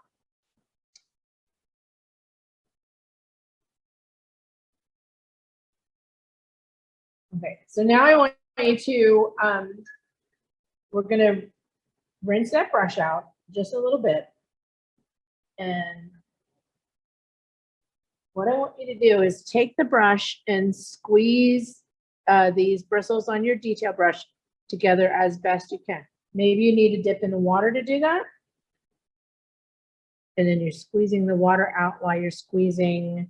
Okay, so now I want you to, we're going to rinse that brush out just a little bit. And what I want you to do is take the brush and squeeze these bristles on your detail brush together as best you can. Maybe you need to dip in the water to do that. And then you're squeezing the water out while you're squeezing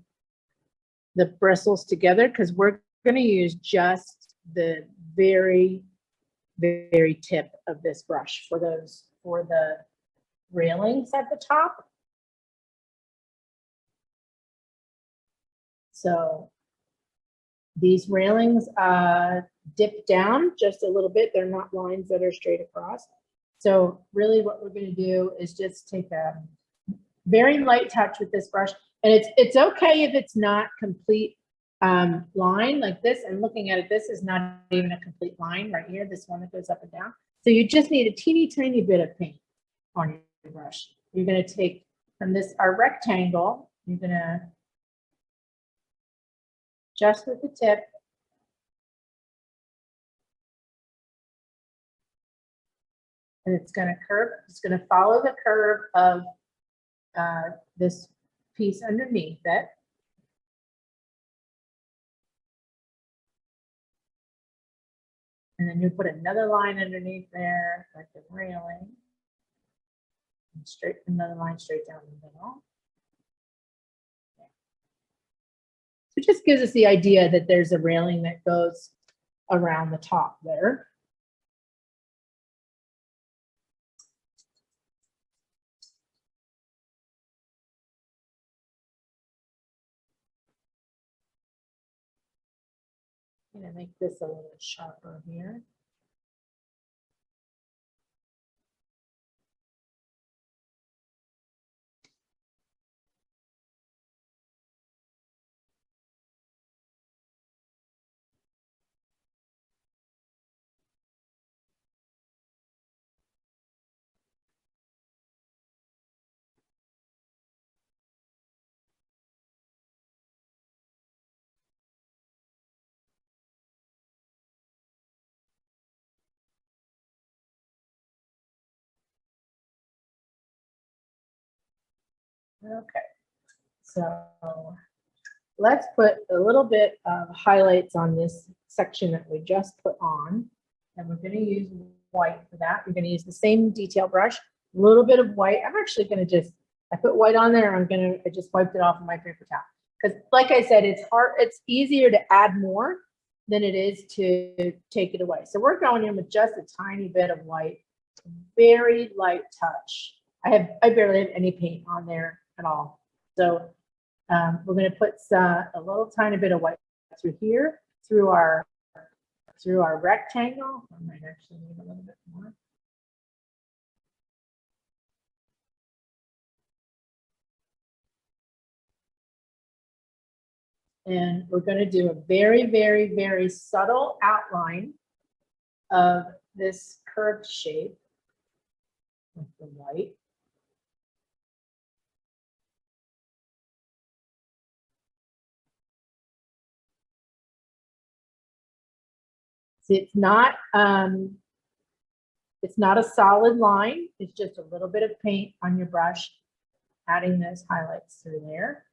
the bristles together, because we're going to use just the very, very tip of this brush for the railings at the top. So these railings dip down just a little bit. They're not lines that are straight across. So really what we're going to do is just take a very light touch with this brush. And it's okay if it's not complete line like this. I'm looking at it. This is not even a complete line right here. This one that goes up and down. So you just need a teeny tiny bit of paint on your brush. You're going to take from this, our rectangle, you're going to just with the tip, and it's going to curve. It's going to follow the curve of this piece underneath it. And then you put another line underneath there, like the railing. And straight, another line straight down the middle. Okay. So it just gives us the idea that there's a railing that goes around the top there. I'm going to make this a little sharper here. Okay, so let's put a little bit of highlights on this section that we just put on. And we're going to use white for that. We're going to use the same detail brush, a little bit of white. I'm actually going to I put white on there. I just wiped it off of my paper towel. Because like I said, it's easier to add more than it is to take it away. So we're going in with just a tiny bit of white, very light touch. I barely have any paint on there at all. So we're going to put a little tiny bit of white through here, through our rectangle. I might actually need a little bit more. And we're going to do a very, very, very subtle outline of this curved shape with the white. See, it's not a solid line. It's just a little bit of paint on your brush, adding those highlights through there.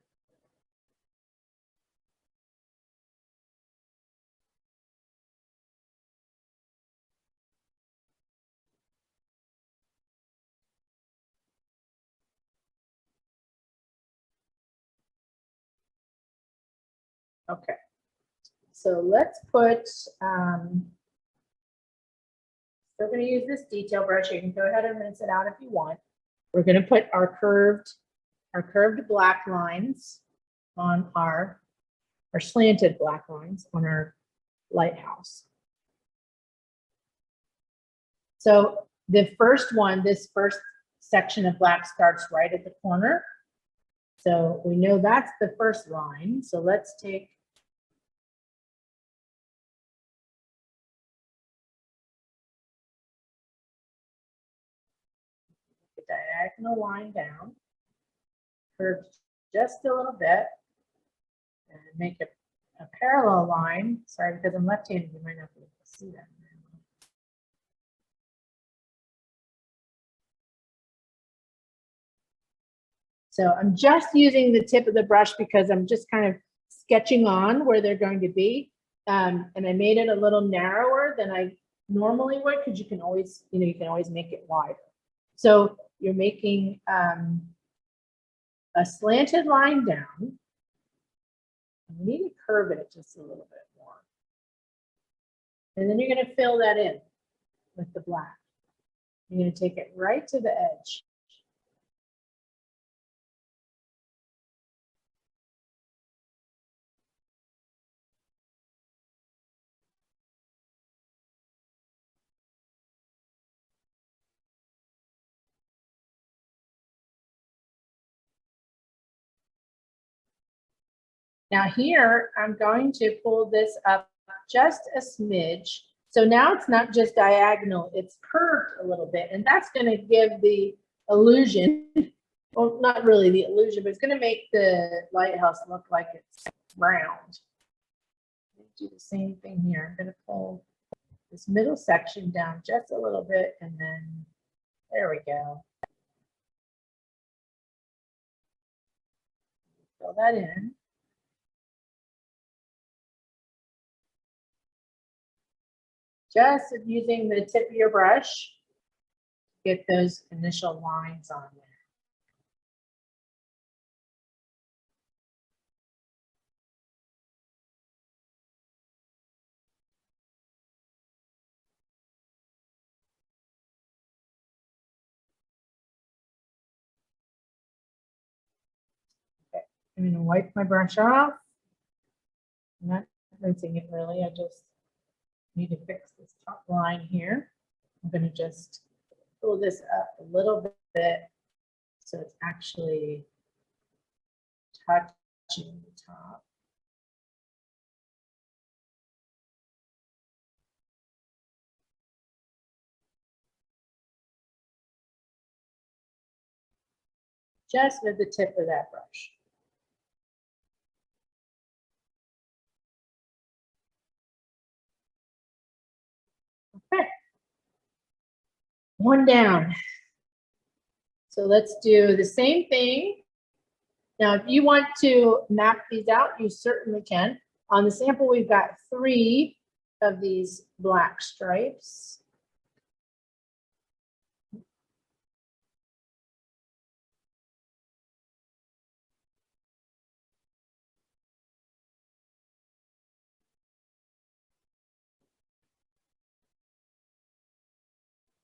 Okay, so let's put, we're going to use this detail brush. You can go ahead and rinse it out if you want. We're going to put our curved black lines on our slanted black lines on our lighthouse. So the first one, this first section of black starts right at the corner. So we know that's the first line. So let's take the diagonal line down, curve just a little bit, and make a parallel line. Sorry, because I'm left-handed, you might not be able to see that. So I'm just using the tip of the brush because I'm just kind of sketching on where they're going to be. And I made it a little narrower than I normally would, because you can always make it wider. So you're making a slanted line down. You need to curve it just a little bit more. And then you're going to fill that in with the black. You're going to take it right to the edge. Now here, I'm going to pull this up just a smidge. So now it's not just diagonal, it's curved a little bit, and that's going to give the illusion, well, not really the illusion, but it's going to make the lighthouse look like it's round. Do the same thing here. I'm going to pull this middle section down just a little bit, and then there we go. Fill that in. Just using the tip of your brush, get those initial lines on there. Okay, I'm going to wipe my brush off. I'm not rinsing it really, I just need to fix this top line here. I'm going to just pull this up a little bit so it's actually touching the top. Just with the tip of that brush. Okay. One down. So let's do the same thing Now, if you want to map these out, you certainly can. On the sample, we've got 3 of these black stripes.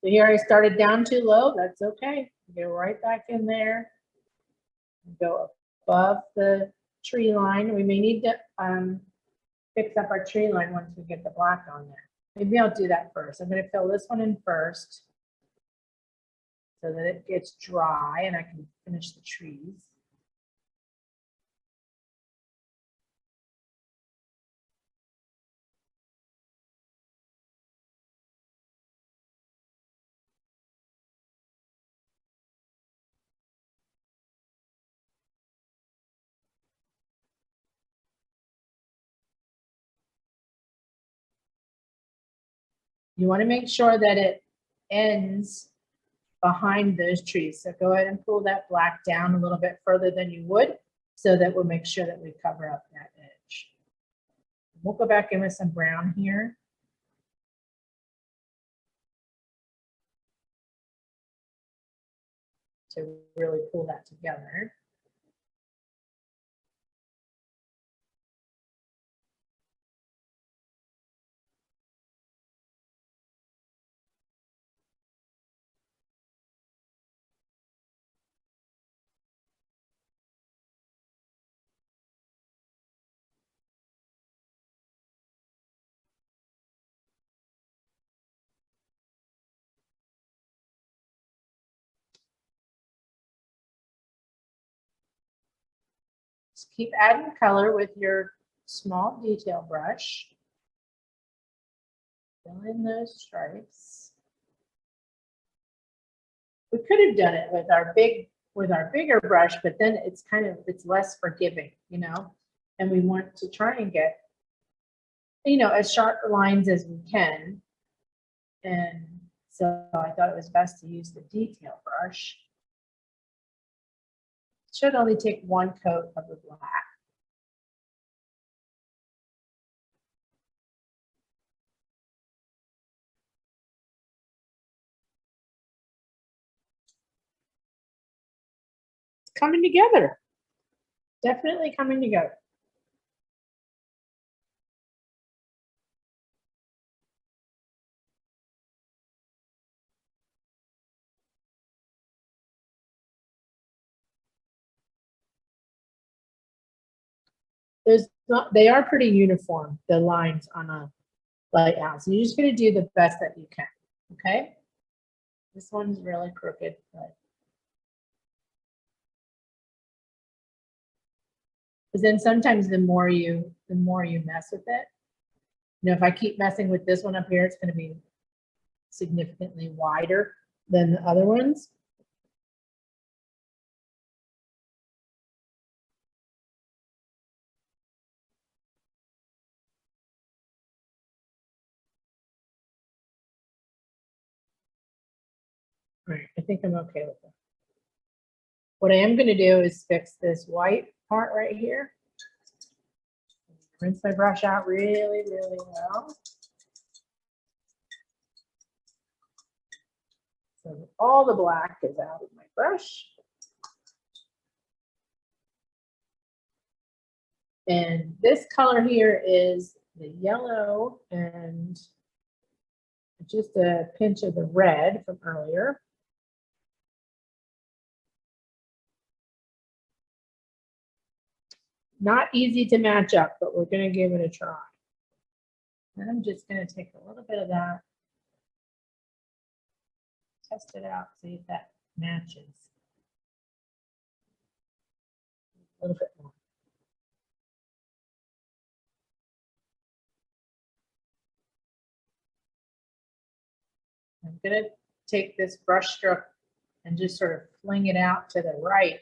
So here I started down too low, that's okay. Go right back in there. Go above the tree line. We may need to fix up our tree line once we get the black on there. Maybe I'll do that first. I'm gonna fill this one in first so that it gets dry and I can finish the trees. You want to make sure that it ends behind those trees. So go ahead and pull that black down a little bit further than you would so that we'll make sure that we cover up that edge. We'll go back in with some brown here. To really pull that together. Just keep adding color with your small detail brush. Fill in those stripes. We could have done it with our bigger brush, but then it's less forgiving, you know, and we want to try and get, you know, as sharp lines as we can. And so I thought it was best to use the detail brush. It should only take 1 coat of the black. It's coming together. Definitely coming together. They are pretty uniform, the lines on a lighthouse. You're just going to do the best that you can, okay? This one's really crooked, but because then sometimes the more you mess with it, you know, if I keep messing with this one up here, it's going to be significantly wider than the other ones. All right, I think I'm okay with that. What I am going to do is fix this white part right here. Rinse my brush out really, really well. So that all the black is out of my brush. And this color here is the yellow and just a pinch of the red from earlier. Not easy to match up, but we're going to give it a try. And I'm just going to take a little bit of that, test it out, see if that matches. A little bit more. I'm going to take this brush stroke and just sort of fling it out to the right,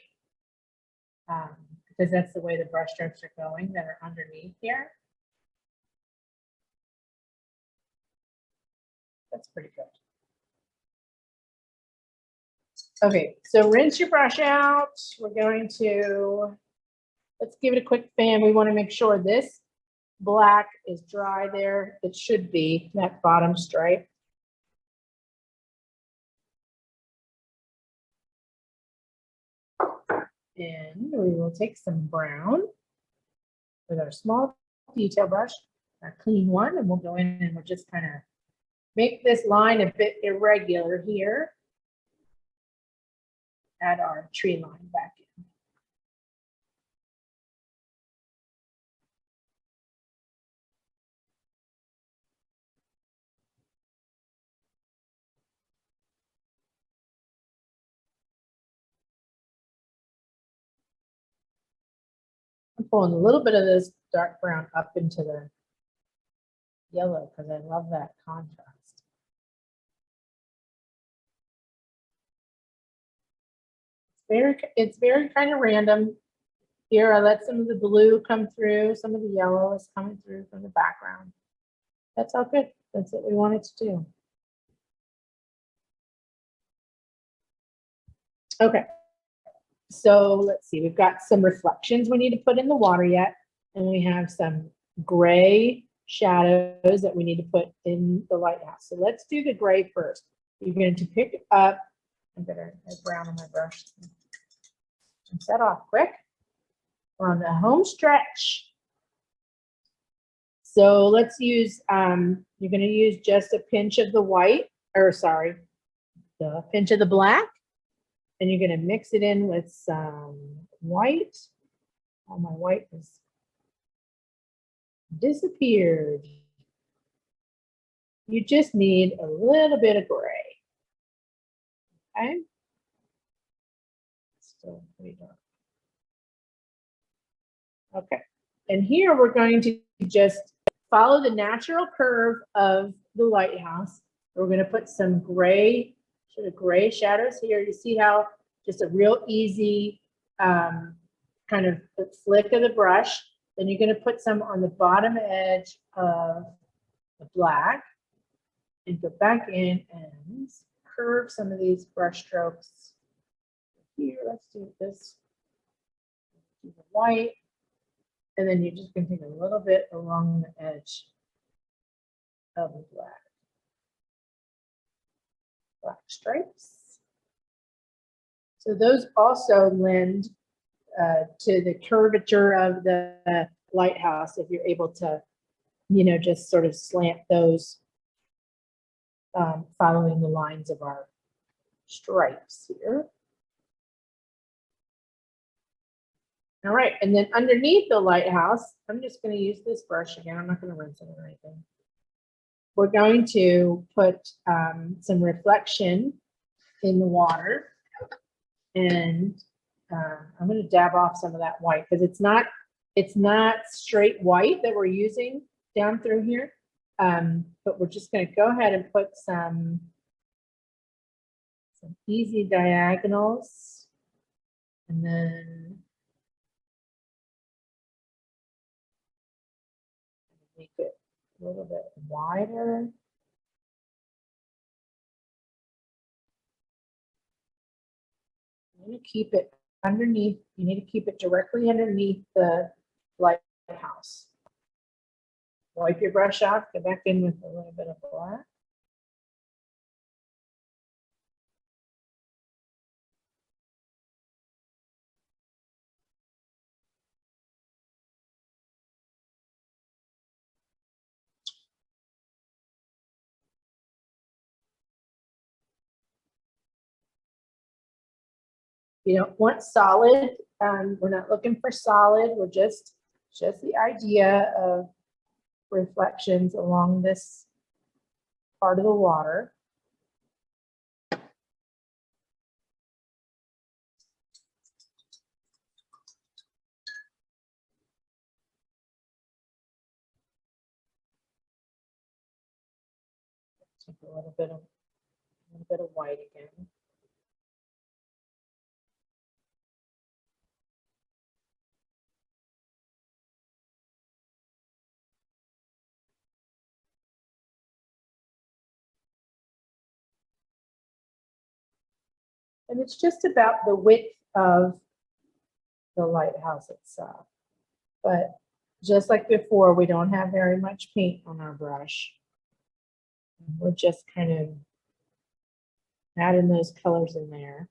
because that's the way the brush strokes are going that are underneath here. That's pretty good. Okay, so rinse your brush out. We're going to let's give it a quick fan. We want to make sure this black is dry there. It should be, that bottom stripe. And we will take some brown with our small detail brush, our clean one, and we'll go in and we'll just kind of make this line a bit irregular here. Add our tree line back in. I'm pulling a little bit of this dark brown up into the yellow because I love that contrast. It's very kind of random. Here I let some of the blue come through, some of the yellow is coming through from the background. That's all good. That's what we wanted to do. Okay. So let's see, we've got some reflections we need to put in the water yet, and we have some gray shadows that we need to put in the lighthouse. So let's do the gray first. You're going to pick up, I'm going to add brown on my brush. Rinse that off quick. We're on the home stretch. So let's use, you're going to use just a pinch of the white, or sorry, the pinch of the black. And you're going to mix it in with some white. Oh, my white has disappeared. You just need a little bit of gray. Okay. Still pretty dark. Okay. And here we're going to just follow the natural curve of the lighthouse. We're going to put some gray, sort of gray shadows here. You see how just a real easy kind of flick of the brush. Then you're going to put some on the bottom edge of the black and go back in and curve some of these brush strokes. Here, let's do this. Do the white. And then you're just going to take a little bit along the edge of the black stripes. So those also lend to the curvature of the lighthouse if you're able to, you know, just sort of slant those following the lines of our stripes here. All right, and then underneath the lighthouse, I'm just going to use this brush again. I'm not going to rinse it or anything. We're going to put some reflection in the water, and I'm going to dab off some of that white because it's not straight white that we're using down through here, but we're just going to go ahead and put some easy diagonals, and then make it a little bit wider. You need to keep it underneath, you need to keep it directly underneath the lighthouse. Wipe your brush off, go back in with a little bit of black. You don't want solid. We're not looking for solid. We're just the idea of reflections along this part of the water. Take a little bit of white again. And it's just about the width of the lighthouse itself. But just like before, we don't have very much paint on our brush. We're just kind of adding those colors in there.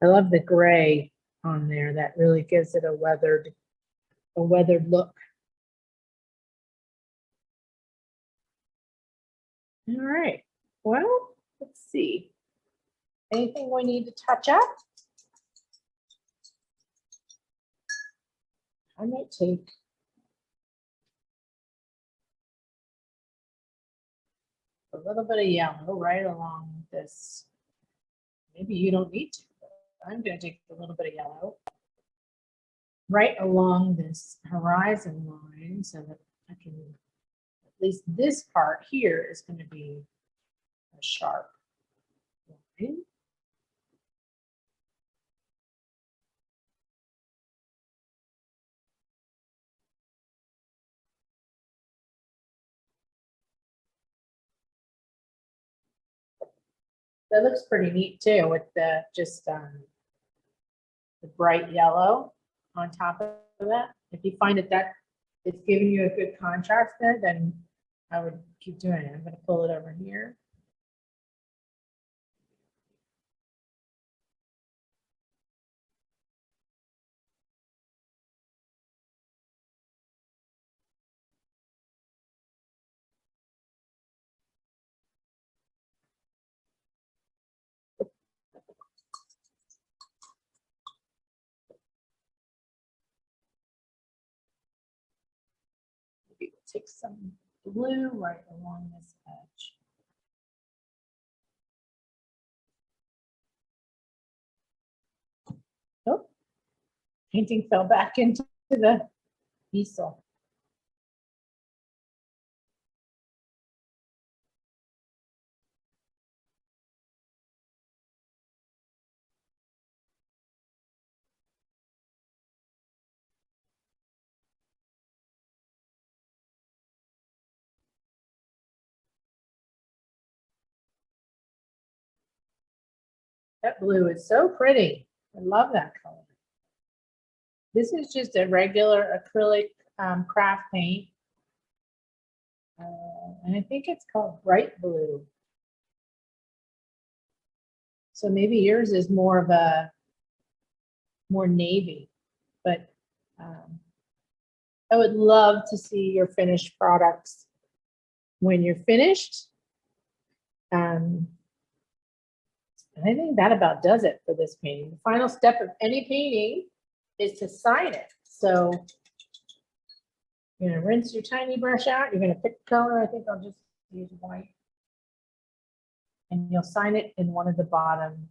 I love the gray on there. That really gives it a weathered look. All right, well, let's see. Anything we need to touch up? I might take a little bit of yellow right along this. Maybe you don't need to, but I'm going to take a little bit of yellow right along this horizon line so that I can, at least this part here is going to be a sharp line. That looks pretty neat too with the just the bright yellow on top of that. If you find that it's giving you a good contrast there, then I would keep doing it. I'm going to pull it over here. Maybe we'll take some blue right along this edge. Oh, painting fell back into the easel. That blue is so pretty. I love that color. This is just a regular acrylic craft paint. And I think it's called Bright Blue. So maybe yours is more of a more navy, but I would love to see your finished products when you're finished. And I think that about does it for this painting. The final step of any painting is to sign it. So you're gonna rinse your tiny brush out. You're gonna pick the color. I think I'll just use white. And you'll sign it in one of the bottom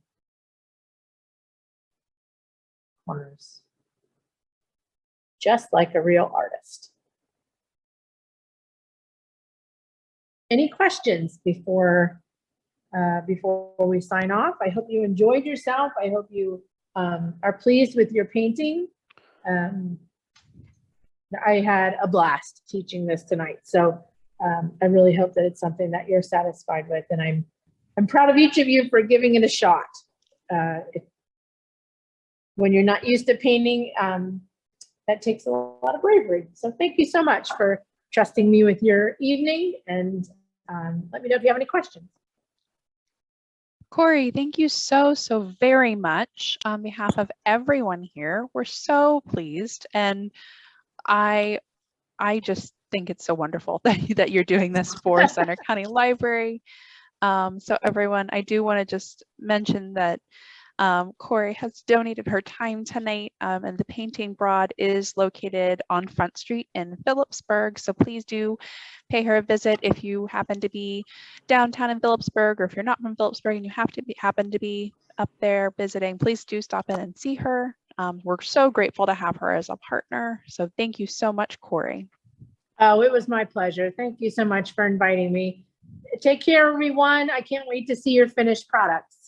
corners. Just like a real artist. Any questions before we sign off? I hope you enjoyed yourself. I hope you are pleased with your painting. I had a blast teaching this tonight. So I really hope that it's something that you're satisfied with. And I'm proud of each of you for giving it a shot. When you're not used to painting, that takes a lot of bravery. So thank you so much for trusting me with your evening, and let me know if you have any questions. Corey, thank you so very much on behalf of everyone here. We're so pleased, and I just think it's so wonderful that you're doing this for Center County Library. So everyone, I do want to just mention that Corey has donated her time tonight, and the Painting Broad is located on Front Street in Phillipsburg. So please do pay her a visit if you happen to be downtown in Phillipsburg, or if you're not from Phillipsburg and you happen to be up there visiting, please do stop in and see her. We're so grateful to have her as a partner. So thank you so much, Corey. Oh, it was my pleasure. Thank you so much for inviting me. Take care, everyone. I can't wait to see your finished products.